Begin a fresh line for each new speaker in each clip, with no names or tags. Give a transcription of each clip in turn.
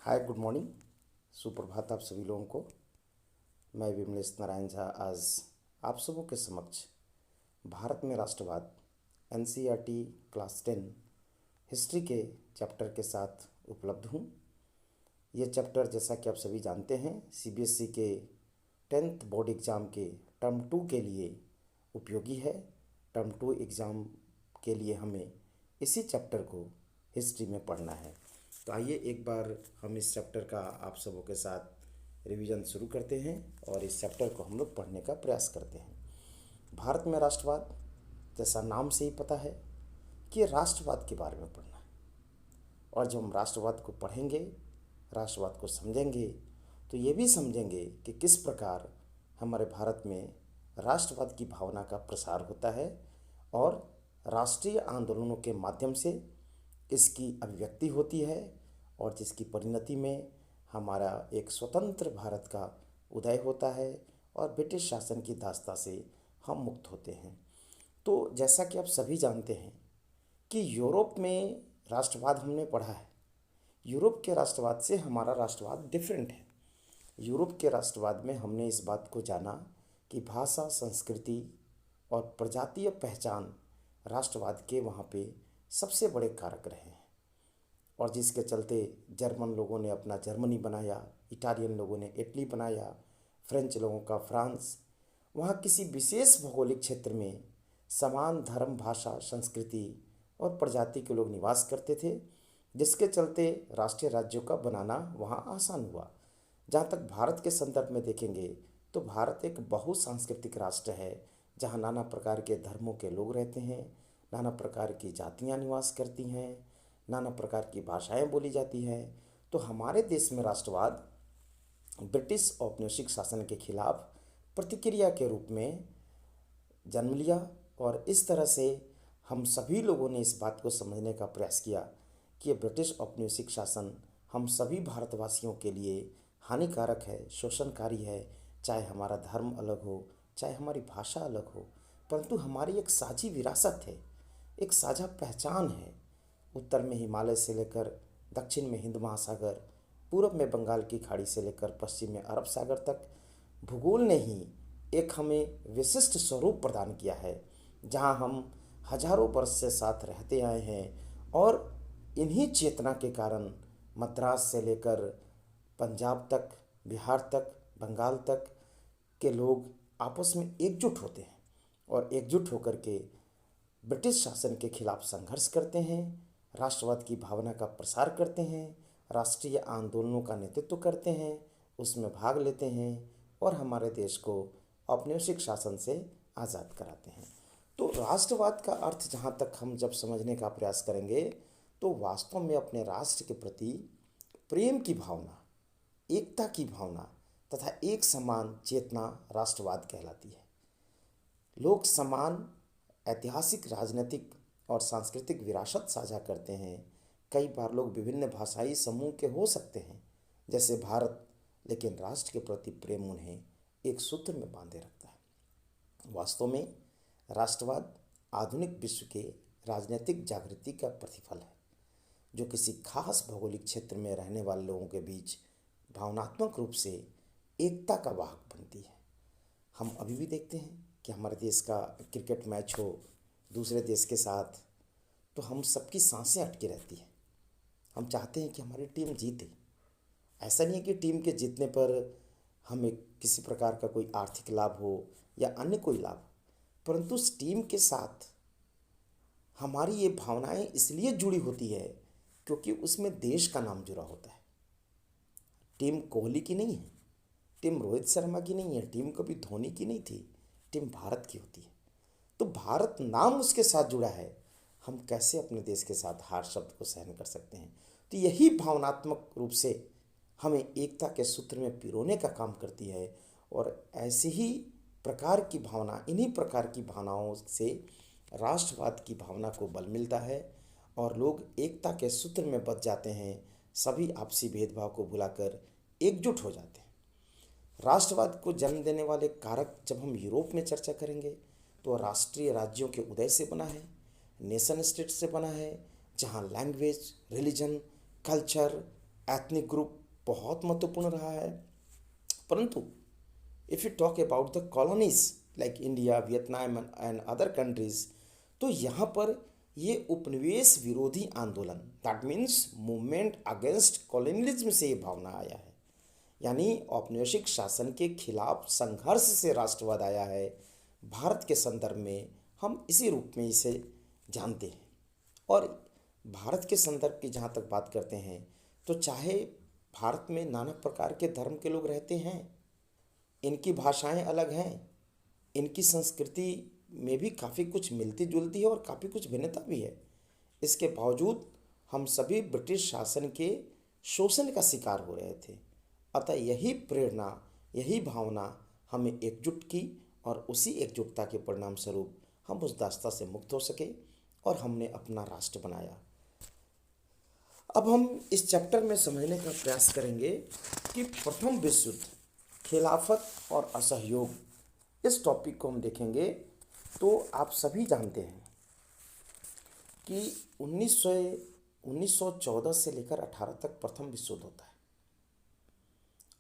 हाय, good morning. सुप्रभात आप सभी लोगों को। मैं विमलेश नारायण झा आज आप सबों के समक्ष भारत में राष्ट्रवाद एनसीईआरटी क्लास 10 हिस्ट्री के चैप्टर के साथ उपलब्ध हूँ। ये चैप्टर जैसा कि आप सभी जानते हैं सीबीएसई के 10th बोर्ड एग्ज़ाम के टर्म 2 के लिए उपयोगी है। टर्म 2 एग्ज़ाम के लिए हमें इसी चैप्टर को हिस्ट्री में पढ़ना है। तो आइए एक बार हम इस चैप्टर का आप सबों के साथ रिवीजन शुरू करते हैं और इस चैप्टर को हम लोग पढ़ने का प्रयास करते हैं। भारत में राष्ट्रवाद, जैसा नाम से ही पता है कि राष्ट्रवाद के बारे में पढ़ना है। और जब हम राष्ट्रवाद को पढ़ेंगे, राष्ट्रवाद को समझेंगे, तो ये भी समझेंगे कि किस प्रकार हमारे भारत में राष्ट्रवाद की भावना का प्रसार होता है और राष्ट्रीय आंदोलनों के माध्यम से इसकी अभिव्यक्ति होती है और जिसकी परिणति में हमारा एक स्वतंत्र भारत का उदय होता है और ब्रिटिश शासन की दास्ता से हम मुक्त होते हैं। तो जैसा कि आप सभी जानते हैं कि यूरोप में राष्ट्रवाद हमने पढ़ा है। यूरोप के राष्ट्रवाद से हमारा राष्ट्रवाद डिफरेंट है। यूरोप के राष्ट्रवाद में हमने इस बात को जाना कि भाषा, संस्कृति और प्रजातीय पहचान राष्ट्रवाद के वहाँ पे सबसे बड़े कारक रहे हैं और जिसके चलते जर्मन लोगों ने अपना जर्मनी बनाया, इटालियन लोगों ने इटली बनाया, फ्रेंच लोगों का फ्रांस। वहाँ किसी विशेष भौगोलिक क्षेत्र में समान धर्म, भाषा, संस्कृति और प्रजाति के लोग निवास करते थे, जिसके चलते राष्ट्रीय राज्यों का बनाना वहाँ आसान हुआ। जहाँ तक भारत के संदर्भ में देखेंगे तो भारत एक बहुसांस्कृतिक राष्ट्र है, जहाँ नाना प्रकार के धर्मों के लोग रहते हैं, नाना प्रकार की जातियाँ निवास करती हैं, नाना प्रकार की भाषाएं बोली जाती हैं। तो हमारे देश में राष्ट्रवाद ब्रिटिश औपनिवेशिक शासन के खिलाफ प्रतिक्रिया के रूप में जन्म लिया और इस तरह से हम सभी लोगों ने इस बात को समझने का प्रयास किया कि ब्रिटिश औपनिवेशिक शासन हम सभी भारतवासियों के लिए हानिकारक है, शोषणकारी है। चाहे हमारा धर्म अलग हो, चाहे हमारी भाषा अलग हो, परंतु हमारी एक साझी विरासत है, एक साझा पहचान है। उत्तर में हिमालय से लेकर दक्षिण में हिंद महासागर, पूर्व में बंगाल की खाड़ी से लेकर पश्चिम में अरब सागर तक भूगोल ने ही एक हमें विशिष्ट स्वरूप प्रदान किया है, जहां हम हजारों वर्ष से साथ रहते आए हैं और इन्हीं चेतना के कारण मद्रास से लेकर पंजाब तक, बिहार तक, बंगाल तक के लोग आपस में एकजुट होते हैं और एकजुट होकर के ब्रिटिश शासन के खिलाफ संघर्ष करते हैं, राष्ट्रवाद की भावना का प्रसार करते हैं, राष्ट्रीय आंदोलनों का नेतृत्व करते हैं, उसमें भाग लेते हैं और हमारे देश को औपनिवेशिक शासन से आज़ाद कराते हैं। तो राष्ट्रवाद का अर्थ जहाँ तक हम जब समझने का प्रयास करेंगे तो वास्तव में अपने राष्ट्र के प्रति प्रेम की भावना, एकता की भावना तथा एक समान चेतना राष्ट्रवाद कहलाती है। लोग समान ऐतिहासिक, राजनीतिक और सांस्कृतिक विरासत साझा करते हैं। कई बार लोग विभिन्न भाषाई समूह के हो सकते हैं जैसे भारत, लेकिन राष्ट्र के प्रति प्रेम उन्हें एक सूत्र में बांधे रखता है। वास्तव में राष्ट्रवाद आधुनिक विश्व के राजनीतिक जागृति का प्रतिफल है, जो किसी खास भौगोलिक क्षेत्र में रहने वाले लोगों के बीच भावनात्मक रूप से एकता का वाहक बनती है। हम अभी भी देखते हैं कि हमारे देश का क्रिकेट मैच हो दूसरे देश के साथ, तो हम सबकी सांसें अटकी रहती हैं। हम चाहते हैं कि हमारी टीम जीते। ऐसा नहीं है कि टीम के जीतने पर हमें किसी प्रकार का कोई आर्थिक लाभ हो या अन्य कोई लाभ, परंतु उस टीम के साथ हमारी ये भावनाएं इसलिए जुड़ी होती है क्योंकि उसमें देश का नाम जुड़ा होता है। टीम कोहली की नहीं है, टीम रोहित शर्मा की नहीं है, टीम कभी धोनी की नहीं थी, टीम भारत की होती है। तो भारत नाम उसके साथ जुड़ा है, हम कैसे अपने देश के साथ हार शब्द को सहन कर सकते हैं। तो यही भावनात्मक रूप से हमें एकता के सूत्र में पिरोने का काम करती है और ऐसे ही प्रकार की भावना, इन्हीं प्रकार की भावनाओं से राष्ट्रवाद की भावना को बल मिलता है और लोग एकता के सूत्र में बंध जाते हैं, सभी आपसी भेदभाव को भुलाकर एकजुट हो जाते हैं। राष्ट्रवाद को जन्म देने वाले कारक जब हम यूरोप में चर्चा करेंगे तो राष्ट्रीय राज्यों के उदय से बना है, नेशन स्टेट से बना है, जहाँ language, religion, culture, ethnic group बहुत महत्वपूर्ण रहा है। परंतु if you talk about the colonies like India, Vietnam and other countries, तो यहाँ पर ये उपनिवेश विरोधी आंदोलन, that means movement against colonialism से ये भावना आया है। यानी औपनिवेशिक शासन के खिलाफ संघर्ष से राष्ट्रवाद आया है। भारत के संदर्भ में हम इसी रूप में इसे जानते हैं। और भारत के संदर्भ की जहाँ तक बात करते हैं, तो चाहे भारत में नाना प्रकार के धर्म के लोग रहते हैं, इनकी भाषाएं अलग हैं, इनकी संस्कृति में भी काफ़ी कुछ मिलती जुलती है और काफ़ी कुछ भिन्नता भी है। इसके बावजूद हम सभी ब्रिटिश शासन के शोषण का शिकार हो रहे थे। अतः यही प्रेरणा, यही भावना हमें एकजुट की और उसी एकजुटता के परिणाम स्वरूप हम उस दास्ता से मुक्त हो सके और हमने अपना राष्ट्र बनाया। अब हम इस चैप्टर में समझने का प्रयास करेंगे कि प्रथम विश्व युद्ध, खिलाफत और असहयोग, इस टॉपिक को हम देखेंगे। तो आप सभी जानते हैं कि 1914 से लेकर 18 तक प्रथम विश्व युद्ध होता है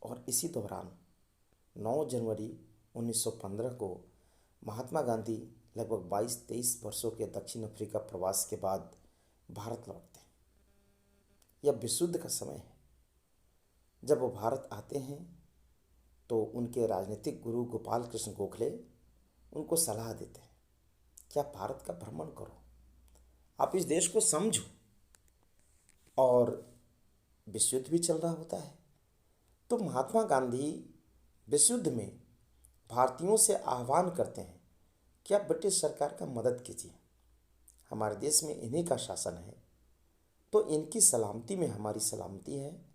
और इसी दौरान 9 जनवरी 1915 को महात्मा गांधी लगभग 22-23 वर्षों के दक्षिण अफ्रीका प्रवास के बाद भारत लौटते हैं। यह विश्व युद्ध का समय है। जब वो भारत आते हैं तो उनके राजनीतिक गुरु गोपाल कृष्ण गोखले उनको सलाह देते हैं, क्या भारत का भ्रमण करो, आप इस देश को समझो। और विश्व युद्ध भी चल रहा होता है। तो महात्मा गांधी विश्व युद्ध में भारतीयों से आह्वान करते हैं कि आप ब्रिटिश सरकार का मदद कीजिए, हमारे देश में इन्हीं का शासन है, तो इनकी सलामती में हमारी सलामती है,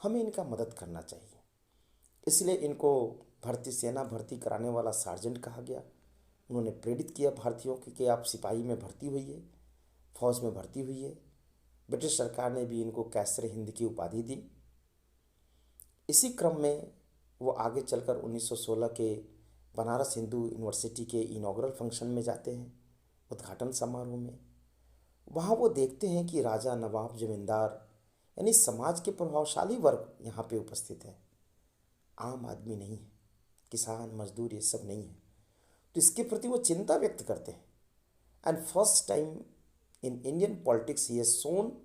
हमें इनका मदद करना चाहिए। इसलिए इनको भारतीय सेना भर्ती कराने वाला सार्जेंट कहा गया। उन्होंने प्रेरित किया भारतीयों को कि आप सिपाही में भर्ती हुई, फौज में भर्ती हुई। ब्रिटिश सरकार ने भी इनको कैसर हिंद की उपाधि दी। इसी क्रम में वो आगे चलकर 1916 के बनारस हिंदू यूनिवर्सिटी के इनॉग्रल फंक्शन में जाते हैं, उद्घाटन समारोह में। वहाँ वो देखते हैं कि राजा, नवाब, जमींदार यानी समाज के प्रभावशाली वर्ग यहाँ पे उपस्थित है, आम आदमी नहीं है, किसान, मजदूर, ये सब नहीं है। तो इसके प्रति वो चिंता व्यक्त करते हैं। And first time in Indian politics he has shown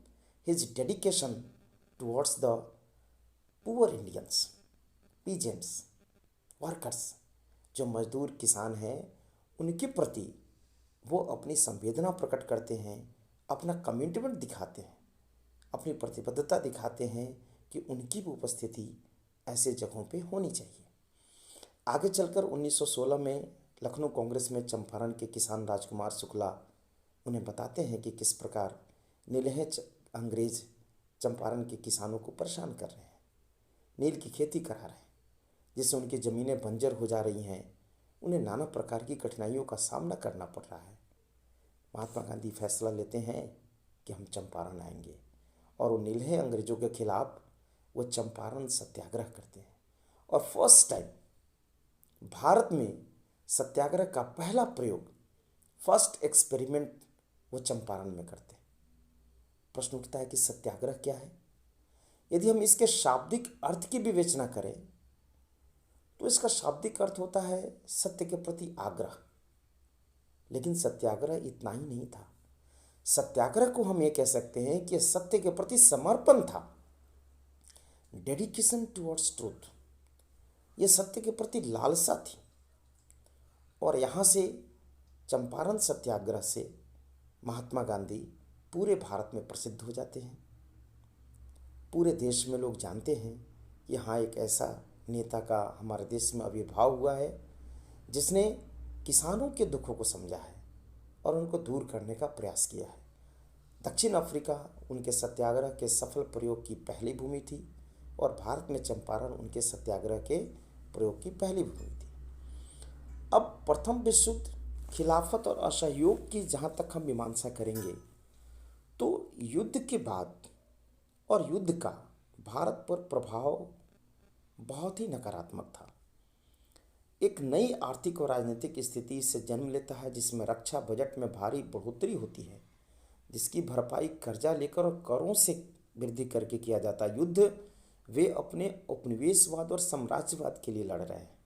his dedication towards the poor Indians, peasants, workers, जो मजदूर किसान हैं, उनके प्रति वो अपनी संवेदना प्रकट करते हैं, अपना कमिटमेंट दिखाते हैं, अपनी प्रतिबद्धता दिखाते हैं कि उनकी भी उपस्थिति ऐसे जगहों पे होनी चाहिए। आगे चलकर 1916 में लखनऊ कांग्रेस में चंपारण के किसान राजकुमार शुक्ला उन्हें बताते हैं कि किस प्रकार नीलहे अंग्रेज चंपारण के किसानों को परेशान कर रहे हैं, नील की खेती करा रहे हैं, जिससे उनकी ज़मीनें बंजर हो जा रही हैं, उन्हें नाना प्रकार की कठिनाइयों का सामना करना पड़ रहा है। महात्मा गांधी फैसला लेते हैं कि हम चंपारण आएंगे और वो नीलहे अंग्रेजों के खिलाफ वो चंपारण सत्याग्रह करते हैं। और फर्स्ट टाइम भारत में सत्याग्रह का पहला प्रयोग, फर्स्ट एक्सपेरिमेंट वो चंपारण में करते हैं। प्रश्न उठता है कि सत्याग्रह क्या है। यदि हम इसके शाब्दिक अर्थ की विवेचना करें तो इसका शाब्दिक अर्थ होता है सत्य के प्रति आग्रह। लेकिन सत्याग्रह इतना ही नहीं था। सत्याग्रह को हम ये कह सकते हैं कि सत्य के प्रति समर्पण था, डेडिकेशन टुवर्ड्स ट्रूथ। ये सत्य के प्रति लालसा थी। और यहाँ से चंपारण सत्याग्रह से महात्मा गांधी पूरे भारत में प्रसिद्ध हो जाते हैं। पूरे देश में लोग जानते हैं कि हाँ, एक ऐसा नेता का हमारे देश में आविर्भाव हुआ है जिसने किसानों के दुखों को समझा है और उनको दूर करने का प्रयास किया है। दक्षिण अफ्रीका उनके सत्याग्रह के सफल प्रयोग की पहली भूमि थी और भारत में चंपारण उनके सत्याग्रह के प्रयोग की पहली भूमि थी। अब प्रथम विश्व युद्ध, खिलाफत और असहयोग की जहाँ तक हम मीमांसा करेंगे तो युद्ध के बाद और युद्ध का भारत पर प्रभाव बहुत ही नकारात्मक था। एक नई आर्थिक और राजनीतिक स्थिति से जन्म लेता है जिसमें रक्षा बजट में भारी बढ़ोतरी होती है, जिसकी भरपाई कर्जा लेकर और करों से वृद्धि करके किया जाता युद्ध वे अपने उपनिवेशवाद और साम्राज्यवाद के लिए लड़ रहे हैं,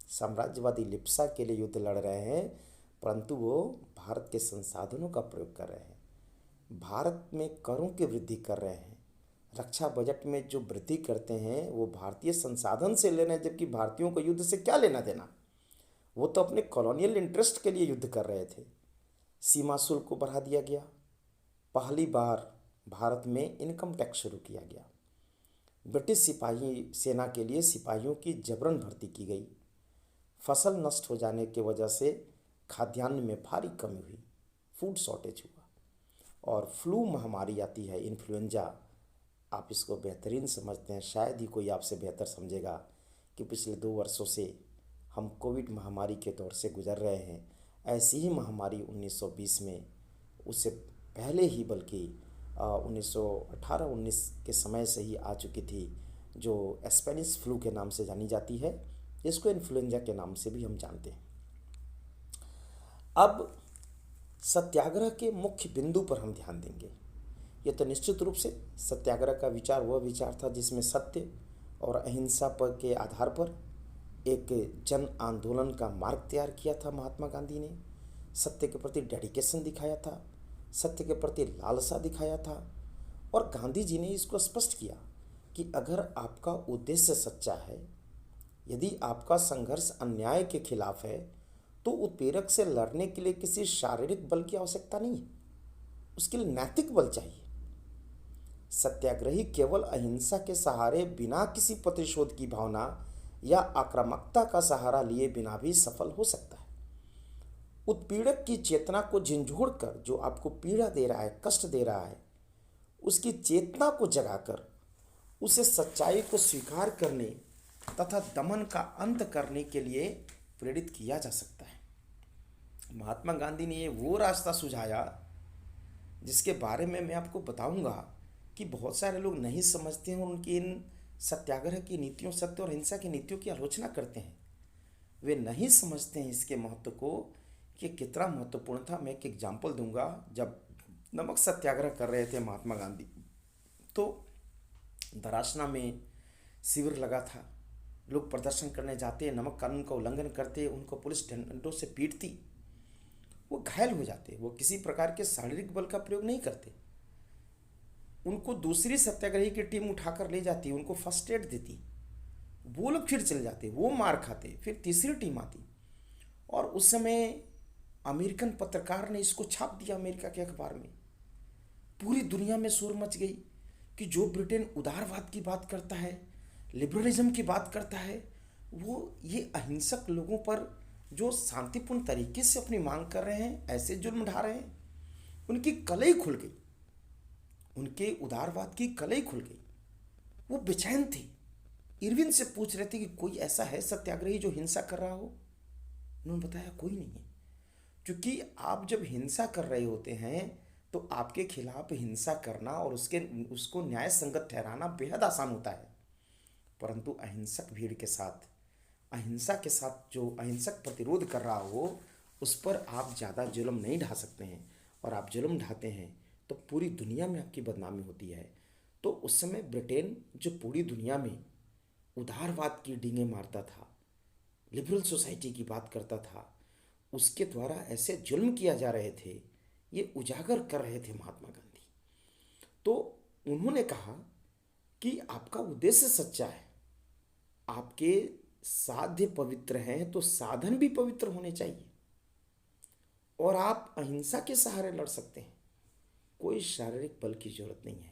साम्राज्यवादी लिप्सा के लिए युद्ध लड़ रहे हैं, परंतु वो भारत के संसाधनों का प्रयोग कर रहे हैं, भारत में करों की वृद्धि कर रहे हैं, रक्षा बजट में जो वृद्धि करते हैं वो भारतीय संसाधन से ले रहे हैं, जबकि भारतीयों को युद्ध से क्या लेना देना। वो तो अपने कॉलोनियल इंटरेस्ट के लिए युद्ध कर रहे थे। सीमा शुल्क को बढ़ा दिया गया, पहली बार भारत में इनकम टैक्स शुरू किया गया, ब्रिटिश सिपाही सेना के लिए सिपाहियों की जबरन भर्ती की गई, फसल नष्ट हो जाने की वजह से खाद्यान्न में भारी कमी हुई, फूड शॉर्टेज हुआ, और फ्लू महामारी आती है, इन्फ्लुएंजा। आप इसको बेहतरीन समझते हैं, शायद ही कोई आपसे बेहतर समझेगा कि पिछले 2 वर्षों से हम कोविड महामारी के दौर से गुजर रहे हैं। ऐसी ही महामारी 1920 में, उससे पहले ही बल्कि 1918-19 के समय से ही आ चुकी थी, जो स्पेनिश फ्लू के नाम से जानी जाती है, जिसको इन्फ्लुएंजा के नाम से भी हम जानते हैं। अब सत्याग्रह के मुख्य बिंदु पर हम ध्यान देंगे। ये तो निश्चित रूप से सत्याग्रह का विचार वह विचार था जिसमें सत्य और अहिंसा पर के आधार पर एक जन आंदोलन का मार्ग तैयार किया था। महात्मा गांधी ने सत्य के प्रति डेडिकेशन दिखाया था, सत्य के प्रति लालसा दिखाया था, और गांधी जी ने इसको स्पष्ट किया कि अगर आपका उद्देश्य सच्चा है, यदि आपका संघर्ष अन्याय के खिलाफ है, तो उत्पीड़क से लड़ने के लिए किसी शारीरिक बल की आवश्यकता नहीं है, उसके लिए नैतिक बल चाहिए। सत्याग्रही केवल अहिंसा के सहारे बिना किसी प्रतिशोध की भावना या आक्रामकता का सहारा लिए बिना भी सफल हो सकता है। उत्पीड़क की चेतना को झंझोड़ कर, जो आपको पीड़ा दे रहा है, कष्ट दे रहा है, उसकी चेतना को जगाकर उसे सच्चाई को स्वीकार करने तथा दमन का अंत करने के लिए प्रेरित किया जा सकता है। महात्मा गांधी ने वो रास्ता सुझाया जिसके बारे में मैं आपको बताऊंगा कि बहुत सारे लोग नहीं समझते हैं और उनकी इन सत्याग्रह की नीतियों, सत्य और हिंसा की नीतियों की आलोचना करते हैं। वे नहीं समझते हैं इसके महत्व को कि कितना महत्वपूर्ण था। मैं एक एग्जाम्पल दूंगा। जब नमक सत्याग्रह कर रहे थे महात्मा गांधी, तो धरासना में शिविर लगा था, लोग प्रदर्शन करने जाते, नमक कानून का उल्लंघन करते, उनको पुलिस डंडों से पीटती, वो घायल हो जाते। वो किसी प्रकार के शारीरिक बल का प्रयोग नहीं करते। उनको दूसरी सत्याग्रही की टीम उठाकर ले जाती, उनको फर्स्ट एड देती, वो लोग फिर चले जाते, वो मार खाते, फिर तीसरी टीम आती। और उस समय अमेरिकन पत्रकार ने इसको छाप दिया अमेरिका के अखबार में। पूरी दुनिया में शोर मच गई कि जो ब्रिटेन उदारवाद की बात करता है, लिबरलिज्म की बात करता है, वो ये अहिंसक लोगों पर जो शांतिपूर्ण तरीके से अपनी मांग कर रहे हैं, ऐसे जुल्म ढा रहे हैं। उनकी कलई खुल गई, उनके उदारवाद की कलई खुल गई। वो बेचैन थे, इरविन से पूछ रहे थे कि कोई ऐसा है सत्याग्रही जो हिंसा कर रहा हो। उन्होंने बताया कोई नहीं है, क्योंकि आप जब हिंसा कर रहे होते हैं तो आपके खिलाफ हिंसा करना और उसको न्याय संगत ठहराना बेहद आसान होता है। परंतु अहिंसक भीड़ के साथ, अहिंसा के साथ जो अहिंसक प्रतिरोध कर रहा हो, उस पर आप ज़्यादा जुल्म नहीं ढा सकते हैं। और आप जुल्म ढाते हैं तो पूरी दुनिया में आपकी बदनामी होती है। तो उस समय ब्रिटेन जो पूरी दुनिया में उदारवाद की डींगे मारता था, लिबरल सोसाइटी की बात करता था, उसके द्वारा ऐसे जुल्म किया जा रहे थे, ये उजागर कर रहे थे महात्मा गांधी। तो उन्होंने कहा कि आपका उद्देश्य सच्चा है, आपके साध्य पवित्र हैं, तो साधन भी पवित्र होने चाहिए, और आप अहिंसा के सहारे लड़ सकते हैं। कोई शारीरिक बल की जरूरत नहीं है,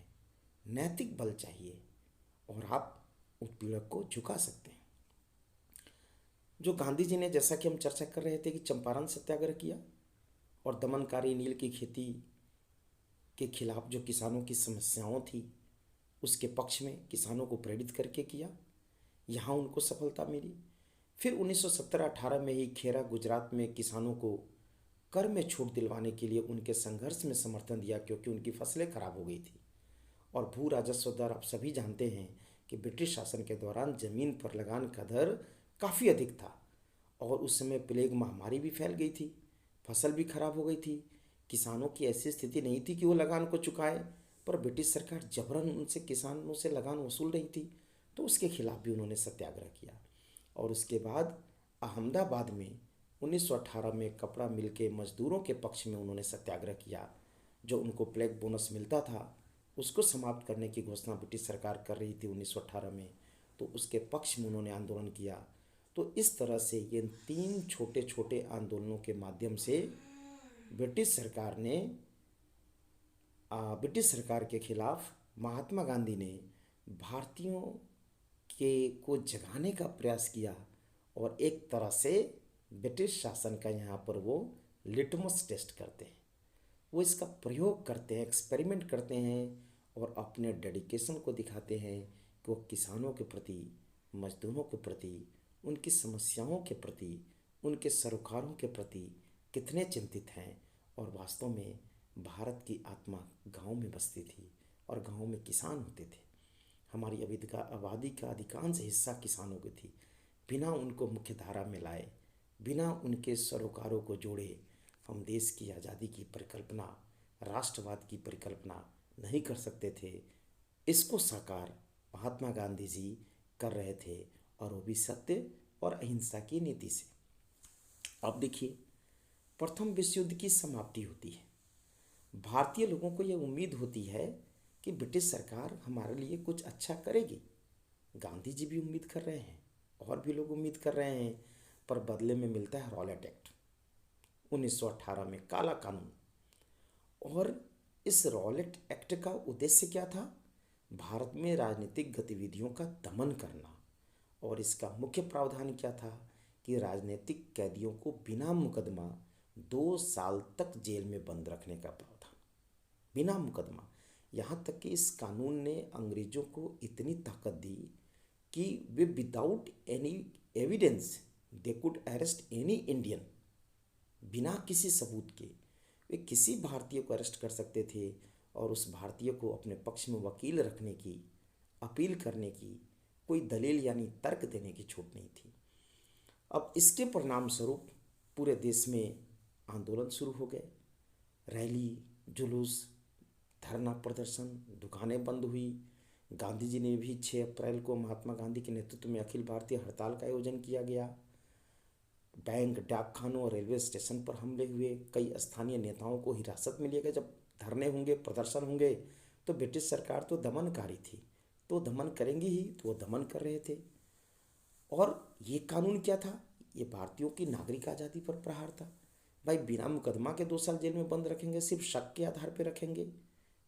नैतिक बल चाहिए, और आप उत्पीड़क को झुका सकते हैं। जो गांधी जी ने, जैसा कि हम चर्चा कर रहे थे, कि चंपारण सत्याग्रह किया और दमनकारी नील की खेती के खिलाफ जो किसानों की समस्याओं थी उसके पक्ष में किसानों को प्रेरित करके किया, यहाँ उनको सफलता मिली। फिर 1917-18 में ही खेरा गुजरात में किसानों को कर में छूट दिलवाने के लिए उनके संघर्ष में समर्थन दिया, क्योंकि उनकी फसलें खराब हो गई थी। और भू राजस्व दर आप सभी जानते हैं कि ब्रिटिश शासन के दौरान जमीन पर लगान का दर काफ़ी अधिक था, और उस समय प्लेग महामारी भी फैल गई थी, फसल भी खराब हो गई थी। किसानों की ऐसी स्थिति नहीं थी कि वो लगान को चुकाए, पर ब्रिटिश सरकार जबरन उनसे किसानों से लगान वसूल रही थी, तो उसके खिलाफ भी उन्होंने सत्याग्रह किया। और उसके बाद अहमदाबाद में 1918 में कपड़ा मिल के मजदूरों के पक्ष में उन्होंने सत्याग्रह किया। जो उनको प्लेग बोनस मिलता था उसको समाप्त करने की घोषणा ब्रिटिश सरकार कर रही थी 1918 में, तो उसके पक्ष में उन्होंने आंदोलन किया। तो इस तरह से ये 3 छोटे छोटे आंदोलनों के माध्यम से ब्रिटिश सरकार ने ब्रिटिश सरकार के खिलाफ महात्मा गांधी ने भारतीयों के को जगाने का प्रयास किया। और एक तरह से ब्रिटिश शासन का यहाँ पर वो लिटमस टेस्ट करते हैं, वो इसका प्रयोग करते हैं, एक्सपेरिमेंट करते हैं और अपने डेडिकेशन को दिखाते हैं कि वो किसानों के प्रति, मजदूरों के प्रति, उनकी समस्याओं के प्रति, उनके सरोकारों के प्रति कितने चिंतित हैं। और वास्तव में भारत की आत्मा गांव में बसती थी और गांव में किसान होते थे। हमारी आबादी का अधिकांश हिस्सा किसानों की थी। बिना उनको मुख्य धारा में लाए, बिना उनके सरोकारों को जोड़े हम देश की आज़ादी की परिकल्पना, राष्ट्रवाद की परिकल्पना नहीं कर सकते थे। इसको साकार महात्मा गांधी जी कर रहे थे, और वो भी सत्य और अहिंसा की नीति से। अब देखिए, प्रथम विश्व युद्ध की समाप्ति होती है। भारतीय लोगों को यह उम्मीद होती है कि ब्रिटिश सरकार हमारे लिए कुछ अच्छा करेगी। गांधी जी भी उम्मीद कर रहे हैं और भी लोग उम्मीद कर रहे हैं, पर बदले में मिलता है रॉलेट एक्ट 1918 में, काला कानून। और इस रॉलेट एक्ट का उद्देश्य क्या था? भारत में राजनीतिक गतिविधियों का दमन करना। और इसका मुख्य प्रावधान क्या था कि राजनीतिक कैदियों को बिना मुकदमा 2 साल तक जेल में बंद रखने का प्रावधान, बिना मुकदमा। यहाँ तक कि इस कानून ने अंग्रेजों को इतनी ताकत दी कि वे without any evidence they could arrest any Indian. बिना किसी सबूत के वे किसी भारतीय को अरेस्ट कर सकते थे और उस भारतीय को अपने पक्ष में वकील रखने की, अपील करने की, कोई दलील यानी तर्क देने की छूट नहीं थी। अब इसके परिणाम स्वरूप पूरे देश में आंदोलन शुरू हो गए। रैली, जुलूस, धरना प्रदर्शन, दुकानें बंद हुई। गांधी जी ने भी 6 अप्रैल को महात्मा गांधी के नेतृत्व में अखिल भारतीय हड़ताल का आयोजन किया गया। बैंक, डाकखानों और रेलवे स्टेशन पर हमले हुए। कई स्थानीय नेताओं को हिरासत में लिया गया। जब धरने होंगे, प्रदर्शन होंगे, तो ब्रिटिश सरकार तो दमनकारी थी, तो दमन करेंगी ही, तो वो दमन कर रहे थे। और ये कानून क्या था? ये भारतीयों की नागरिक आज़ादी पर प्रहार था। भाई, बिना मुकदमा के 2 साल जेल में बंद रखेंगे, सिर्फ शक के आधार पर रखेंगे,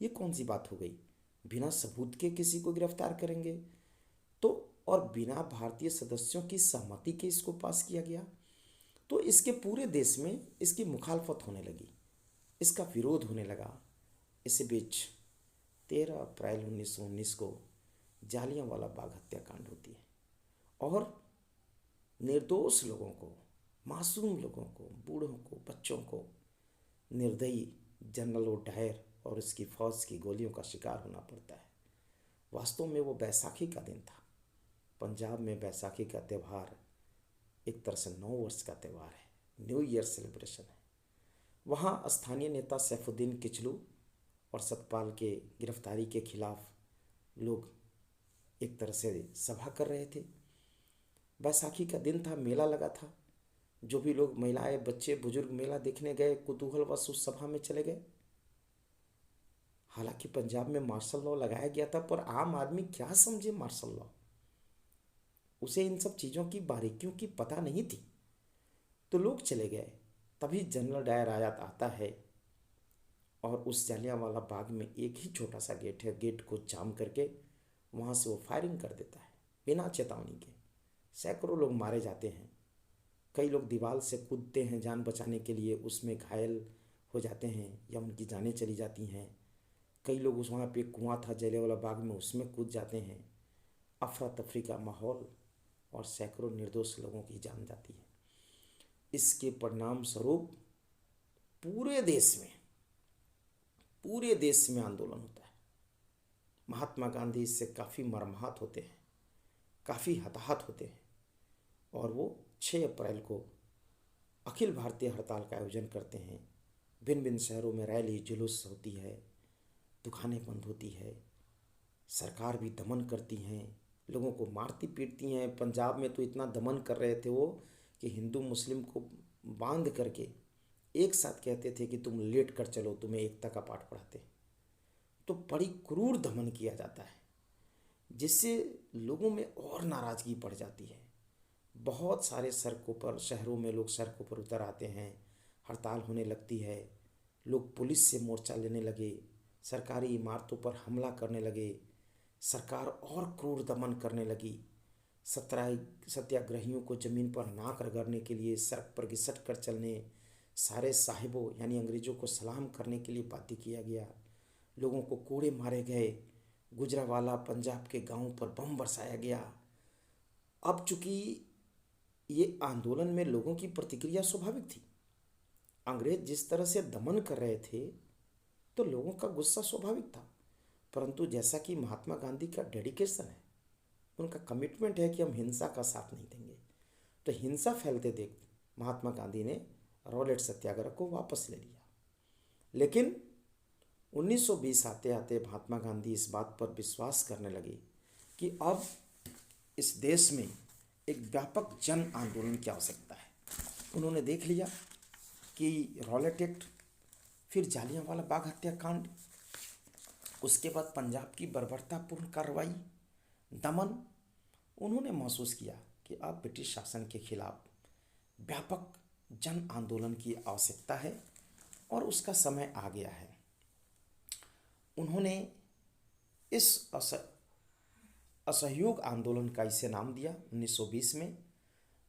ये कौन सी बात हो गई? बिना सबूत के किसी को गिरफ्तार करेंगे तो, और बिना भारतीय सदस्यों की सहमति के इसको पास किया गया। तो इसके पूरे देश में इसकी मुखालफत होने लगी, इसका विरोध होने लगा। इसी बीच 13 अप्रैल 1919 को जालियांवाला बाग हत्याकांड होती है और निर्दोष लोगों को, मासूम लोगों को, बूढ़ों को, बच्चों को निर्दयी जनरल ओ डायर और उसकी फौज की गोलियों का शिकार होना पड़ता है। वास्तव में वो बैसाखी का दिन था। पंजाब में बैसाखी का त्यौहार एक तरह से नव वर्ष का त्यौहार है, न्यू ईयर सेलिब्रेशन है। वहाँ स्थानीय नेता सैफुद्दीन किचलू और सतपाल के गिरफ्तारी के खिलाफ लोग एक तरह से सभा कर रहे थे। बैसाखी का दिन था, मेला लगा था। जो भी लोग, महिलाएं, बच्चे, बुजुर्ग मेला देखने गए, कुतूहलवश उस सभा में चले गए। हालांकि पंजाब में मार्शल लॉ लगाया गया था, पर आम आदमी क्या समझे मार्शल लॉ? उसे इन सब चीज़ों की बारीकियों की पता नहीं थी, तो लोग चले गए। तभी जनरल डायर आयात आता है और उस जालियांवाला बाग में एक ही छोटा सा गेट है, गेट को जाम करके वहाँ से वो फायरिंग कर देता है बिना चेतावनी के। सैकड़ों लोग मारे जाते हैं। कई लोग दीवार से कूदते हैं जान बचाने के लिए, उसमें घायल हो जाते हैं या उनकी जानें चली जाती हैं। कई लोग उस वहाँ पे कुआं था जलियांवाला बाग में, उसमें कूद जाते हैं। अफरा तफरी का माहौल और सैकड़ों निर्दोष लोगों की जान जाती है। इसके परिणाम स्वरूप पूरे देश में आंदोलन होता है। महात्मा गांधी इससे काफ़ी मर्माहत होते हैं, काफ़ी हताहत होते हैं और वो 6 अप्रैल को अखिल भारतीय हड़ताल का आयोजन करते हैं। भिन्न भिन्न शहरों में रैली, जुलूस होती है दुकानें बंद होती है, सरकार भी दमन करती हैं, लोगों को मारती पीटती हैं। पंजाब में तो इतना दमन कर रहे थे वो कि हिंदू मुस्लिम को बांध करके एक साथ कहते थे कि तुम लेट कर चलो, तुम्हें एकता का पाठ पढ़ाते हैं। तो बड़ी क्रूर दमन किया जाता है, जिससे लोगों में और नाराज़गी बढ़ जाती है। बहुत सारे सड़कों पर, शहरों में लोग सड़कों पर उतर आते हैं, हड़ताल होने लगती है, लोग पुलिस से मोर्चा लेने लगे, सरकारी इमारतों पर हमला करने लगे, सरकार और क्रूर दमन करने लगी। सत्याग्रहियों को ज़मीन पर नाक रगड़ने के लिए, सड़क पर घिसट कर चलने, सारे साहिबों यानी अंग्रेज़ों को सलाम करने के लिए बाध्य किया गया। लोगों को कोड़े मारे गए, गुजरावाला पंजाब के गांवों पर बम बरसाया गया। अब चूंकि ये आंदोलन में लोगों की प्रतिक्रिया स्वाभाविक थी, अंग्रेज जिस तरह से दमन कर रहे थे तो लोगों का गुस्सा स्वाभाविक था। परंतु जैसा कि महात्मा गांधी का डेडिकेशन है, उनका कमिटमेंट है कि हम हिंसा का साथ नहीं देंगे, तो हिंसा फैलते देख महात्मा गांधी ने रॉलेट सत्याग्रह को वापस ले लिया। लेकिन 1920 आते आते महात्मा गांधी इस बात पर विश्वास करने लगे कि अब इस देश में एक व्यापक जन आंदोलन की आवश्यकता है। उन्होंने देख लिया कि रॉलेट एक्ट, फिर जालियांवाला बाग हत्याकांड, उसके बाद पंजाब की बर्बरतापूर्ण कार्रवाई, दमन, उन्होंने महसूस किया कि अब ब्रिटिश शासन के खिलाफ व्यापक जन आंदोलन की आवश्यकता है और उसका समय आ गया है। उन्होंने इस असहयोग आंदोलन का इसे नाम दिया 1920 में।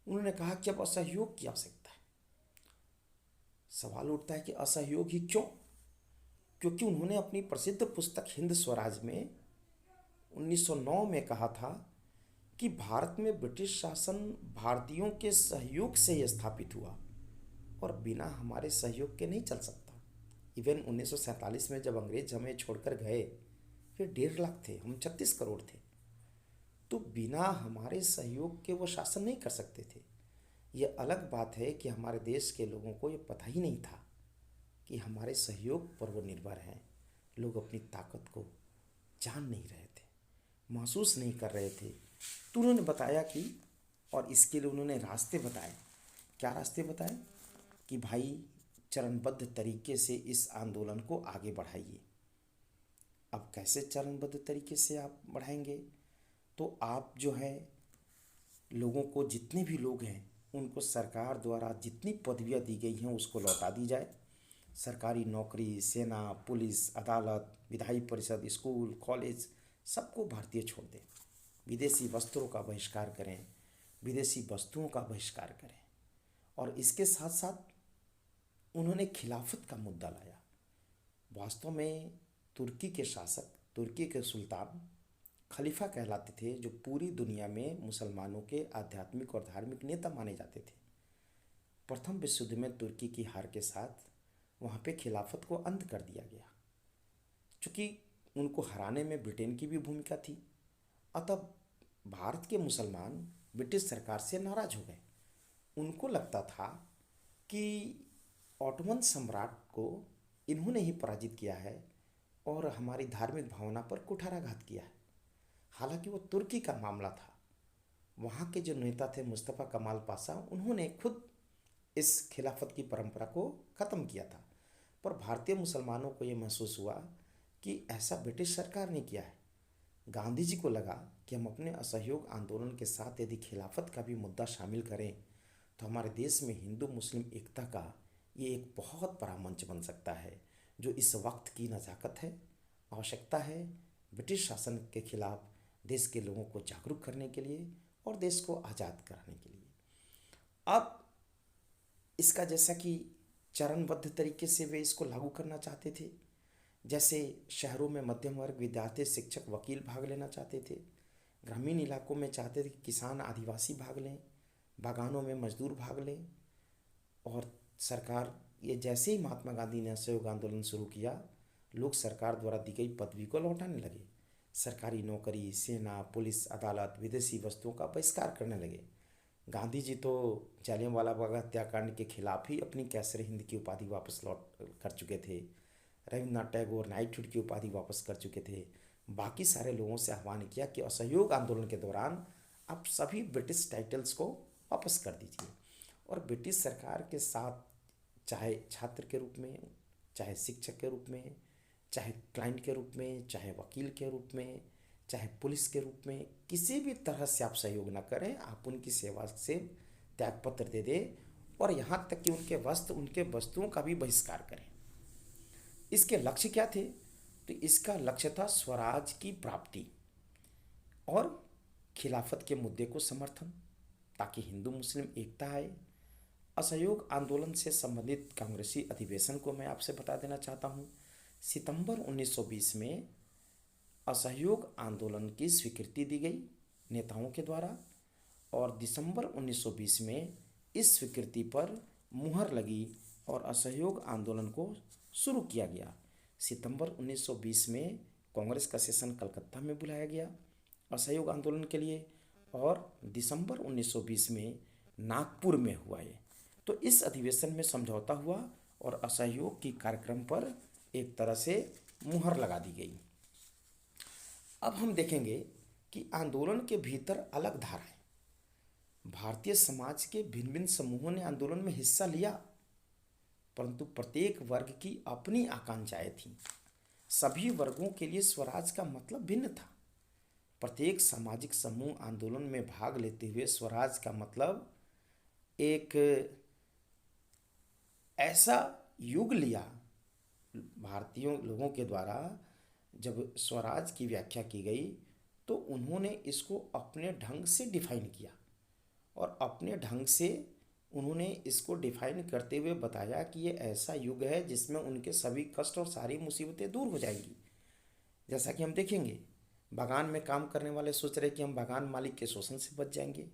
उन्होंने कहा कि अब असहयोग की आवश्यकता है। सवाल उठता है कि असहयोग ही क्यों? क्योंकि उन्होंने अपनी प्रसिद्ध पुस्तक हिंद स्वराज में 1909 में कहा था कि भारत में ब्रिटिश शासन भारतीयों के सहयोग से ही स्थापित हुआ और बिना हमारे सहयोग के नहीं चल सकता। इवन 1947 में जब अंग्रेज हमें छोड़कर गए, फिर 1.5 लाख थे, हम 36 करोड़ थे, तो बिना हमारे सहयोग के वो शासन नहीं कर सकते थे। ये अलग बात है कि हमारे देश के लोगों को ये पता ही नहीं था कि हमारे सहयोग पर वो निर्भर हैं। लोग अपनी ताकत को जान नहीं रहे थे, महसूस नहीं कर रहे थे। तो उन्होंने बताया कि, और इसके लिए उन्होंने रास्ते बताए। क्या रास्ते बताए? कि भाई चरणबद्ध तरीके से इस आंदोलन को आगे बढ़ाइए। अब कैसे चरणबद्ध तरीके से आप बढ़ाएंगे? तो आप जो है लोगों को, जितने भी लोग हैं उनको सरकार द्वारा जितनी पदवियां दी गई हैं उसको लौटा दी जाए। सरकारी नौकरी, सेना, पुलिस, अदालत, विधायी परिषद, स्कूल, कॉलेज, सबको भारतीय छोड़ दें। विदेशी वस्त्रों का बहिष्कार करें, विदेशी वस्तुओं का बहिष्कार करें। और इसके साथ साथ उन्होंने खिलाफत का मुद्दा लाया। वास्तव में तुर्की के शासक, तुर्की के सुल्तान खलीफा कहलाते थे, जो पूरी दुनिया में मुसलमानों के आध्यात्मिक और धार्मिक नेता माने जाते थे। प्रथम विश्व युद्ध में तुर्की की हार के साथ वहाँ पे खिलाफत को अंत कर दिया गया। चूँकि उनको हराने में ब्रिटेन की भी भूमिका थी, अतः भारत के मुसलमान ब्रिटिश सरकार से नाराज हो गए। उनको लगता था कि ऑटोमन सम्राट को इन्होंने ही पराजित किया है और हमारी धार्मिक भावना पर कुठाराघात किया है। हालांकि वो तुर्की का मामला था। वहाँ के जो नेता थे मुस्तफ़ा कमाल पाशा, उन्होंने खुद इस खिलाफत की परंपरा को ख़त्म किया था। पर भारतीय मुसलमानों को ये महसूस हुआ कि ऐसा ब्रिटिश सरकार ने किया है। गांधी जी को लगा कि हम अपने असहयोग आंदोलन के साथ यदि खिलाफत का भी मुद्दा शामिल करें तो हमारे देश में हिंदू मुस्लिम एकता का ये एक बहुत बड़ा मंच बन सकता है, जो इस वक्त की नज़ाकत है, आवश्यकता है ब्रिटिश शासन के खिलाफ देश के लोगों को जागरूक करने के लिए और देश को आज़ाद कराने के लिए। अब इसका जैसा कि चरणबद्ध तरीके से वे इसको लागू करना चाहते थे। जैसे शहरों में मध्यम वर्ग, विद्यार्थी, शिक्षक, वकील भाग लेना चाहते थे। ग्रामीण इलाकों में चाहते थे कि किसान, आदिवासी भाग लें, बागानों में मजदूर भाग लें। और सरकार, ये जैसे ही महात्मा गांधी ने असहयोग आंदोलन शुरू किया, लोग सरकार द्वारा दी गई पदवी को लौटाने लगे। सरकारी नौकरी, सेना, पुलिस, अदालत, विदेशी वस्तुओं का बहिष्कार करने लगे। गांधी जी तो जालियांवाला बाग हत्याकांड के खिलाफ ही अपनी कैसर हिंद की उपाधि वापस लौट कर चुके थे। रविन्द्रनाथ टैगोर नाइटहुड की उपाधि वापस कर चुके थे। बाकी सारे लोगों से आह्वान किया कि असहयोग आंदोलन के दौरान आप सभी ब्रिटिश टाइटल्स को वापस कर दीजिए। और ब्रिटिश सरकार के साथ चाहे छात्र के रूप में, चाहे शिक्षक के रूप में, चाहे क्लाइंट के रूप में, चाहे वकील के रूप में, चाहे पुलिस के रूप में, किसी भी तरह से आप सहयोग ना करें, आप उनकी सेवा से त्यागपत्र दे दें और यहाँ तक कि उनके वस्त्र, उनके वस्तुओं का भी बहिष्कार करें। इसके लक्ष्य क्या थे? तो इसका लक्ष्य था स्वराज की प्राप्ति और खिलाफत के मुद्दे को समर्थन, ताकि हिंदू मुस्लिम एकता आए। असहयोग आंदोलन से संबंधित कांग्रेसी अधिवेशन को मैं आपसे बता देना चाहता हूँ। सितंबर 1920 में असहयोग आंदोलन की स्वीकृति दी गई नेताओं के द्वारा और दिसंबर 1920 में इस स्वीकृति पर मुहर लगी और असहयोग आंदोलन को शुरू किया गया। सितंबर 1920 में कांग्रेस का सेशन कलकत्ता में बुलाया गया असहयोग आंदोलन के लिए और दिसंबर 1920 में नागपुर में हुआ ये। तो इस अधिवेशन में समझौता हुआ और असहयोग की कार्यक्रम पर एक तरह से मुहर लगा दी गई। अब हम देखेंगे कि आंदोलन के भीतर अलग धाराएं। भारतीय समाज के भिन्न भिन्न समूहों ने आंदोलन में हिस्सा लिया, परंतु प्रत्येक वर्ग की अपनी आकांक्षाएं थीं। सभी वर्गों के लिए स्वराज का मतलब भिन्न था। प्रत्येक सामाजिक समूह आंदोलन में भाग लेते हुए स्वराज का मतलब एक ऐसा युग लिया। भारतीय लोगों के द्वारा जब स्वराज की व्याख्या की गई तो उन्होंने इसको अपने ढंग से डिफाइन किया और अपने ढंग से उन्होंने इसको डिफाइन करते हुए बताया कि ये ऐसा युग है जिसमें उनके सभी कष्ट और सारी मुसीबतें दूर हो जाएंगी। जैसा कि हम देखेंगे, बागान में काम करने वाले सोच रहे हैं कि हम बागान मालिक के शोषण से बच जाएंगे।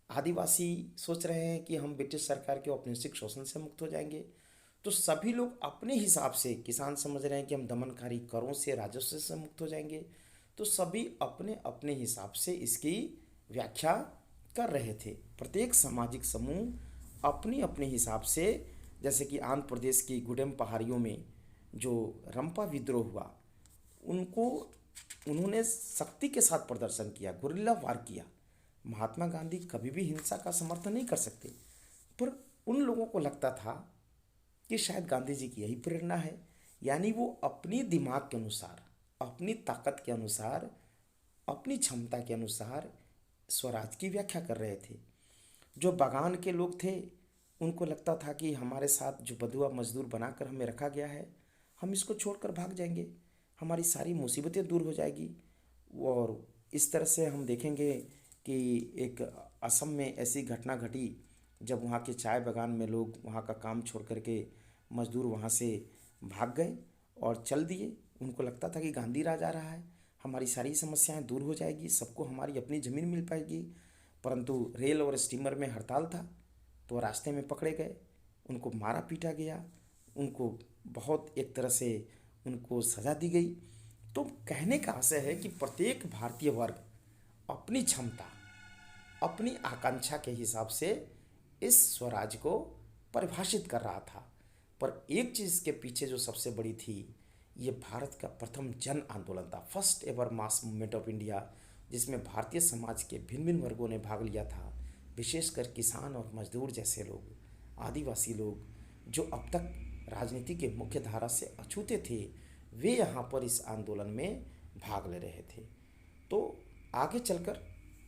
आदिवासी सोच रहे हैं कि हम ब्रिटिश सरकार के औपनिवेशिक शोषण से मुक्त हो जाएंगे। तो सभी लोग अपने हिसाब से, किसान समझ रहे हैं कि हम दमनकारी करों से, राजस्व से मुक्त हो जाएंगे। तो सभी अपने अपने हिसाब से इसकी व्याख्या कर रहे थे। प्रत्येक सामाजिक समूह अपने अपने हिसाब से, जैसे कि आंध्र प्रदेश की गुडेम पहाड़ियों में जो रंपा विद्रोह हुआ, उन्होंने शक्ति के साथ प्रदर्शन किया, गुरिल्ला वार किया। महात्मा गांधी कभी भी हिंसा का समर्थन नहीं कर सकते, पर उन लोगों को लगता था कि शायद गांधी जी की यही प्रेरणा है। यानी वो अपनी दिमाग के अनुसार, अपनी ताकत के अनुसार, अपनी क्षमता के अनुसार स्वराज की व्याख्या कर रहे थे। जो बागान के लोग थे उनको लगता था कि हमारे साथ जो बंधुआ मजदूर बनाकर हमें रखा गया है, हम इसको छोड़कर भाग जाएंगे, हमारी सारी मुसीबतें दूर हो जाएगी। और इस तरह से हम देखेंगे कि एक असम में ऐसी घटना घटी जब वहाँ के चाय बागान में लोग वहाँ का काम छोड़ करके मजदूर वहाँ से भाग गए और चल दिए। उनको लगता था कि गांधी राज आ रहा है, हमारी सारी समस्याएं दूर हो जाएगी, सबको हमारी अपनी ज़मीन मिल पाएगी। परंतु रेल और स्टीमर में हड़ताल था तो रास्ते में पकड़े गए, उनको मारा पीटा गया, उनको बहुत एक तरह से उनको सज़ा दी गई। तो कहने का आशय है कि प्रत्येक भारतीय वर्ग अपनी क्षमता, अपनी आकांक्षा के हिसाब से इस स्वराज को परिभाषित कर रहा था। पर एक चीज़ के पीछे जो सबसे बड़ी थी, ये भारत का प्रथम जन आंदोलन था, first ever mass movement of India, जिसमें भारतीय समाज के भिन्न भिन्न वर्गों ने भाग लिया था। विशेषकर किसान और मजदूर जैसे लोग, आदिवासी लोग, जो अब तक राजनीति के मुख्य धारा से अछूते थे, वे यहाँ पर इस आंदोलन में भाग ले रहे थे। तो आगे चलकर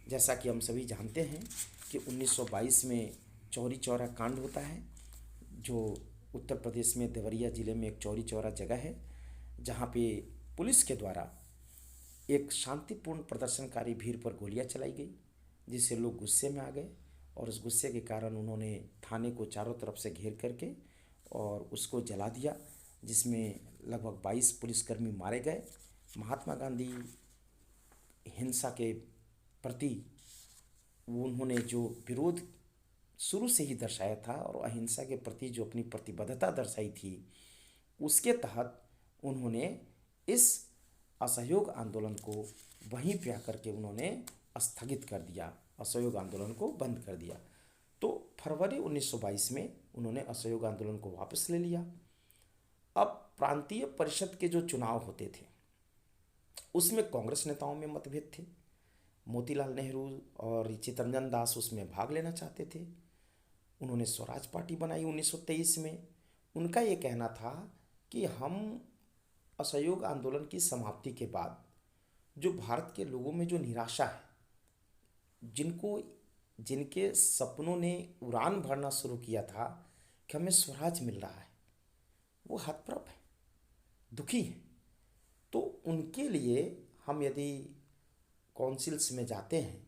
जैसा कि हम सभी जानते हैं कि 1922 में चौरी चौरा कांड होता है, जो उत्तर प्रदेश में देवरिया ज़िले में एक चौरी चौरा जगह है, जहाँ पे पुलिस के द्वारा एक शांतिपूर्ण प्रदर्शनकारी भीड़ पर गोलियां चलाई गई, जिससे लोग गुस्से में आ गए और उस गुस्से के कारण उन्होंने थाने को चारों तरफ से घेर करके और उसको जला दिया, जिसमें लगभग 22 पुलिसकर्मी मारे गए। महात्मा गांधी हिंसा के प्रति उन्होंने जो विरोध शुरू से ही दर्शाया था और अहिंसा के प्रति जो अपनी प्रतिबद्धता दर्शाई थी, उसके तहत उन्होंने इस असहयोग आंदोलन को वहीं पे आकर के उन्होंने स्थगित कर दिया, असहयोग आंदोलन को बंद कर दिया। तो फरवरी 1922 में उन्होंने असहयोग आंदोलन को वापस ले लिया। अब प्रांतीय परिषद के जो चुनाव होते थे उसमें कांग्रेस नेताओं में मतभेद थे। मोतीलाल नेहरू और चित्तरंजन दास उसमें भाग लेना चाहते थे। उन्होंने स्वराज पार्टी बनाई 1923 में। उनका ये कहना था कि हम असहयोग आंदोलन की समाप्ति के बाद जो भारत के लोगों में जो निराशा है, जिनके सपनों ने उड़ान भरना शुरू किया था कि हमें स्वराज मिल रहा है, वो हतप्रभ है, दुखी है। तो उनके लिए हम यदि काउंसिल्स में जाते हैं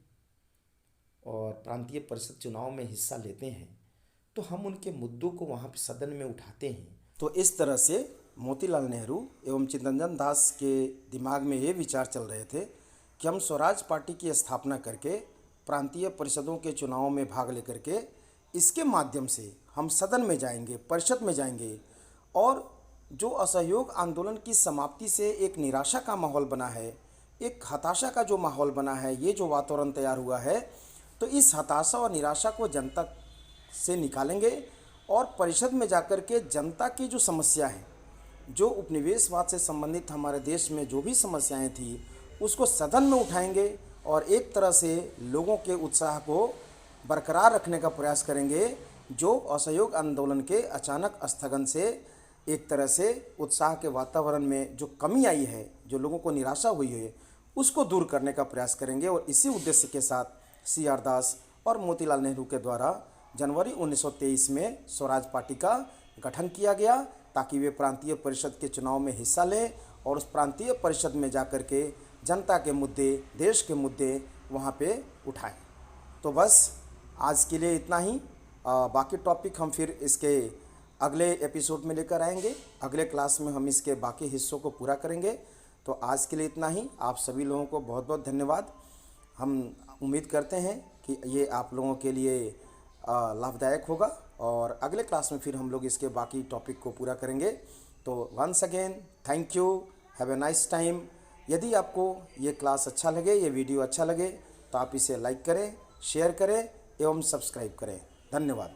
और प्रांतीय परिषद चुनाव में हिस्सा लेते हैं तो हम उनके मुद्दों को वहाँ पे सदन में उठाते हैं। तो इस तरह से मोतीलाल नेहरू एवं चित्तरंजन दास के दिमाग में ये विचार चल रहे थे कि हम स्वराज पार्टी की स्थापना करके प्रांतीय परिषदों के चुनावों में भाग लेकर के इसके माध्यम से हम सदन में जाएंगे, परिषद में जाएंगे, और जो असहयोग आंदोलन की समाप्ति से एक निराशा का माहौल बना है, एक हताशा का जो माहौल बना है, ये जो वातावरण तैयार हुआ है, तो इस हताशा और निराशा को जनता से निकालेंगे और परिषद में जाकर के जनता की जो समस्या है, जो उपनिवेशवाद से संबंधित हमारे देश में जो भी समस्याएं थी, उसको सदन में उठाएंगे और एक तरह से लोगों के उत्साह को बरकरार रखने का प्रयास करेंगे। जो असहयोग आंदोलन के अचानक स्थगन से एक तरह से उत्साह के वातावरण में जो कमी आई है, जो लोगों को निराशा हुई है, उसको दूर करने का प्रयास करेंगे। और इसी उद्देश्य के साथ CR दास और मोतीलाल नेहरू के द्वारा जनवरी 1923 में स्वराज पार्टी का गठन किया गया, ताकि वे प्रांतीय परिषद के चुनाव में हिस्सा लें और उस प्रांतीय परिषद में जाकर के जनता के मुद्दे, देश के मुद्दे वहाँ पे उठाएं। तो बस आज के लिए इतना ही। बाकी टॉपिक हम फिर इसके अगले एपिसोड में लेकर आएंगे। अगले क्लास में हम इसके बाकी हिस्सों को पूरा करेंगे। तो आज के लिए इतना ही। आप सभी लोगों को बहुत बहुत धन्यवाद। हम उम्मीद करते हैं कि ये आप लोगों के लिए लाभदायक होगा और अगले क्लास में फिर हम लोग इसके बाकी टॉपिक को पूरा करेंगे। तो once again thank you, have a nice time. यदि आपको ये क्लास अच्छा लगे, ये वीडियो अच्छा लगे, तो आप इसे लाइक करें, शेयर करें एवं सब्सक्राइब करें। धन्यवाद।